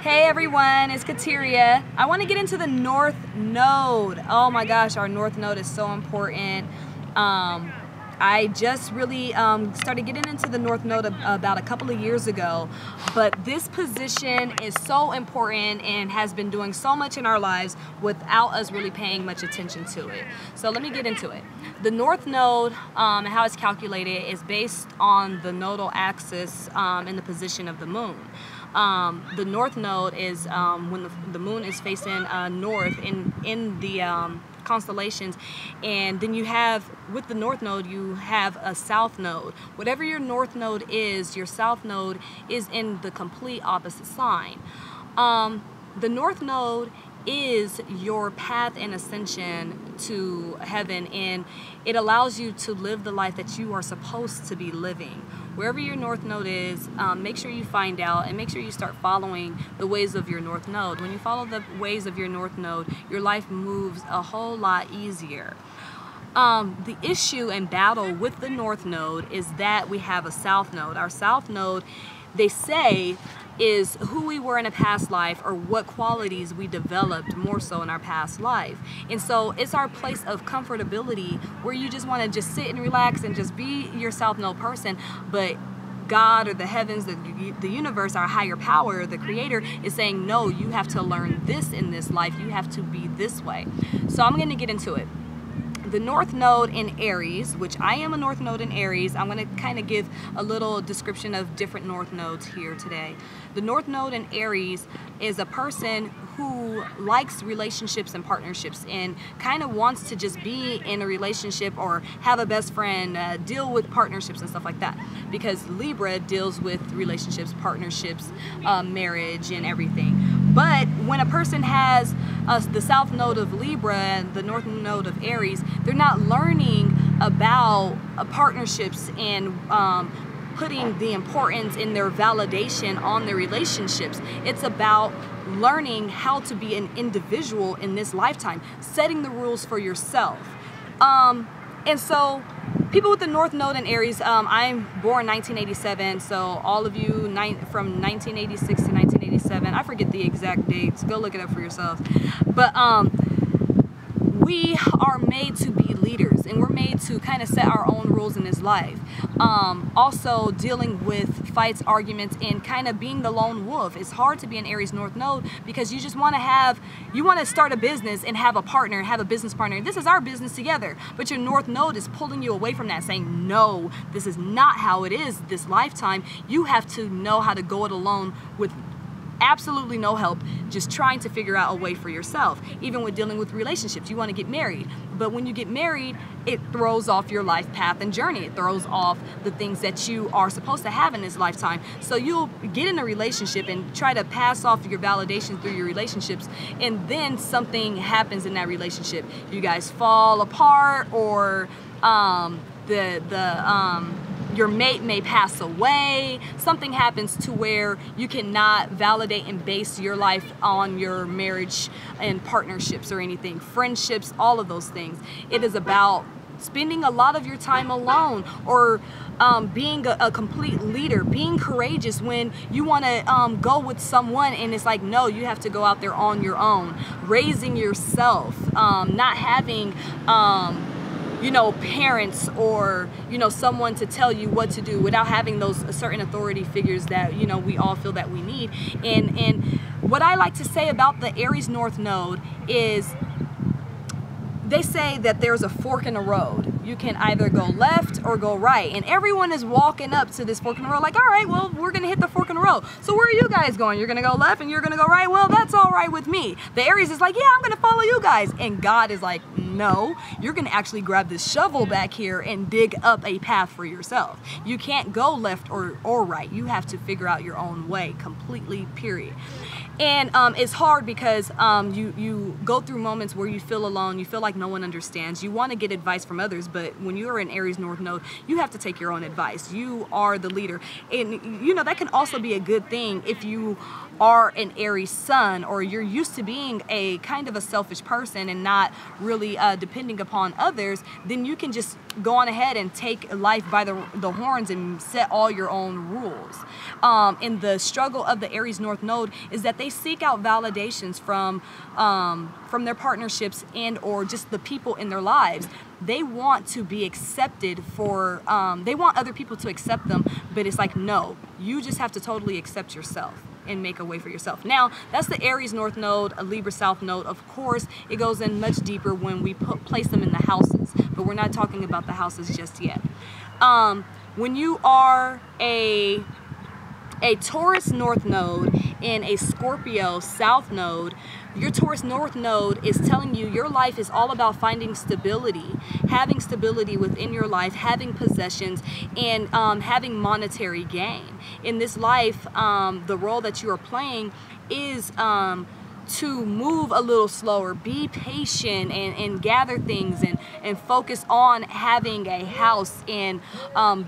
Hey everyone, it's Kateria. I want to get into the North Node. Oh my gosh, our North Node is so important. I just really started getting into the North Node about a couple of years ago, but this position is so important and has been doing so much in our lives without us really paying much attention to it. So let me get into it. The North Node and how it's calculated is based on the nodal axis and the position of the moon. The North Node is when the moon is facing north in the constellations, and then you have, with the North Node, you have a South Node. Whatever your North Node is, your South Node is in the complete opposite sign. The North Node is your path and ascension to heaven, and it allows you to live the life that you are supposed to be living. Wherever your North Node is, make sure you find out and make sure you start following the ways of your North Node. When you follow the ways of your North Node, your life moves a whole lot easier. The issue and battle with the North Node is that we have a South Node. Our South Node, they say, is who we were in a past life, or what qualities we developed more so in our past life. And so it's our place of comfortability where you just want to just sit and relax and just be your South Node person, but God or the heavens, the universe, our higher power, the creator is saying, no, you have to learn this in this life. You have to be this way. So I'm going to get into it. The North Node in Aries, which I am a North Node in Aries, I'm going to kind of give a little description of different North Nodes here today. The North Node in Aries is a person who likes relationships and partnerships and kind of wants to just be in a relationship or have a best friend, deal with partnerships and stuff like that. Because Libra deals with relationships, partnerships, marriage and everything. But when a person has the South Node of Libra and the North Node of Aries, they're not learning about partnerships and putting the importance in their validation on their relationships. It's about learning how to be an individual in this lifetime, setting the rules for yourself. And so people with the North Node in Aries, I'm born 1987, so all of you from 1986 to 1987, I forget the exact dates, go look it up for yourselves. But we are made to be leaders, and we're made to kind of set our own rules in this life. Also dealing with fights, arguments, and kind of being the lone wolf. It's hard to be an Aries North Node because you just want to start a business and have a partner, have a business partner. This is our business together. But your North Node is pulling you away from that, saying, no, this is not how it is this lifetime. You have to know how to go it alone with absolutely no help, just trying to figure out a way for yourself. Even with dealing with relationships, you want to get married, but when you get married, it throws off your life path and journey. It throws off the things that you are supposed to have in this lifetime. So you'll get in a relationship and try to pass off your validation through your relationships, and then something happens in that relationship. You guys fall apart, or your mate may pass away. Something happens to where you cannot validate and base your life on your marriage and partnerships or anything, friendships, all of those things. It is about spending a lot of your time alone, or being a complete leader, being courageous when you want to go with someone and it's like, no, you have to go out there on your own, raising yourself, not having you know, parents or, you know, someone to tell you what to do, without having those certain authority figures that, you know, we all feel that we need. And what I like to say about the Aries North Node is, they say that there's a fork in the road. You can either go left or go right, and everyone is walking up to this fork in the road like, all right, well, we're gonna hit the fork in the road. So where are you guys going? You're gonna go left and you're gonna go right? Well, that's all right with me. The Aries is like, yeah, I'm gonna follow you guys. And God is like, no, you're gonna actually grab this shovel back here and dig up a path for yourself. You can't go left or right. You have to figure out your own way completely, period. And it's hard because you go through moments where you feel alone, you feel like no one understands, you want to get advice from others, but when you're an Aries North Node, you have to take your own advice. You are the leader. And you know, that can also be a good thing if you are an Aries Sun, or you're used to being a kind of a selfish person and not really depending upon others, then you can just go on ahead and take life by the horns and set all your own rules. And the struggle of the Aries North Node is that they seek out validations from their partnerships and or just the people in their lives. They want to be accepted for, they want other people to accept them, but it's like, no, you just have to totally accept yourself and make a way for yourself. Now, that's the Aries North Node, a Libra South Node. Of course, it goes in much deeper when we place them in the houses, but we're not talking about the houses just yet. When you are a Taurus North Node and a Scorpio South Node, your Taurus North Node is telling you your life is all about finding stability, having stability within your life, having possessions, and having monetary gain. In this life, the role that you are playing is to move a little slower, be patient, and gather things, and focus on having a house, and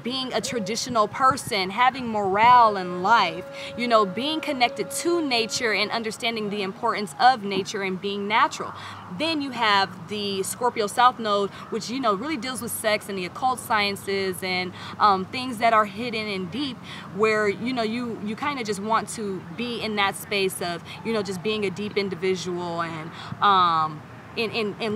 being a traditional person, having morale in life, you know, being connected to nature and understanding the importance of nature and being natural. Then you have the Scorpio South Node, which, you know, really deals with sex and the occult sciences and things that are hidden and deep, where, you know, you kind of just want to be in that space of, you know, just being a deep individual and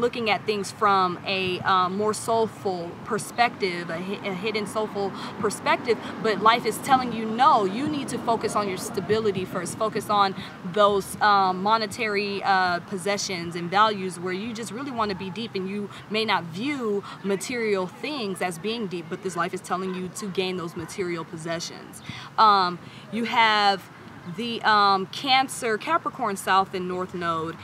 looking at things from a more soulful perspective, a hidden soulful perspective. But life is telling you, no, you need to focus on your stability first. Focus on those monetary possessions and values where you just really want to be deep, and you may not view material things as being deep, but this life is telling you to gain those material possessions. You have the Cancer Capricorn South and North Node.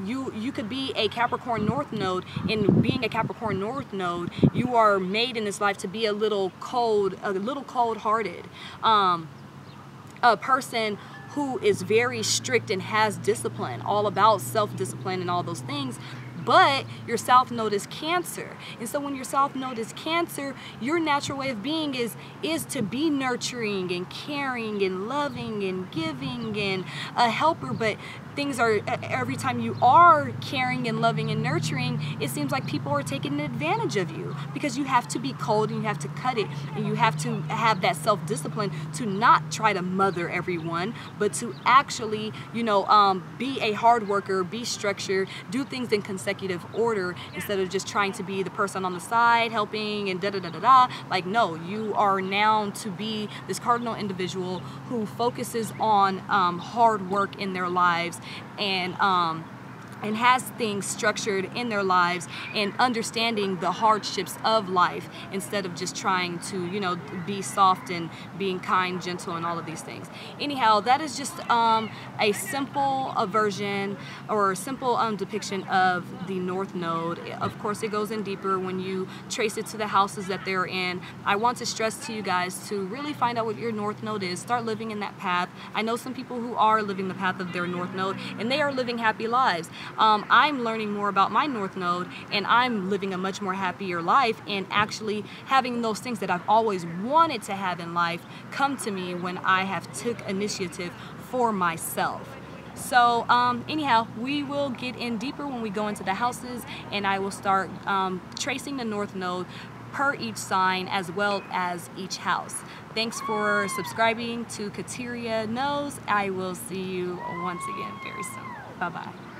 You could be a Capricorn North Node. In being a Capricorn North Node, you are made in this life to be a little cold-hearted, a person who is very strict and has discipline, all about self-discipline and all those things. But your South Node is Cancer. And so when your South Node is Cancer, your natural way of being is to be nurturing and caring and loving and giving and a helper. But things are, every time you are caring and loving and nurturing, it seems like people are taking advantage of you, because you have to be cold and you have to cut it, and you have to have that self-discipline to not try to mother everyone, but to actually, you know, be a hard worker, be structured, do things in consecutive order, instead of just trying to be the person on the side helping and da-da-da-da-da. Like, no, you are now to be this cardinal individual who focuses on hard work in their lives, and has things structured in their lives, and understanding the hardships of life, instead of just trying to, you know, be soft and being kind, gentle, and all of these things. Anyhow, that is just a simple version, or a simple depiction of the North Node. Of course, it goes in deeper when you trace it to the houses that they're in. I want to stress to you guys to really find out what your North Node is. Start living in that path. I know some people who are living the path of their North Node, and they are living happy lives. I'm learning more about my North Node, and I'm living a much more happier life, and actually having those things that I've always wanted to have in life come to me when I have took initiative for myself. So anyhow, we will get in deeper when we go into the houses, and I will start tracing the North Node per each sign as well as each house. Thanks for subscribing to Kateria Knows. I will see you once again very soon. Bye-bye.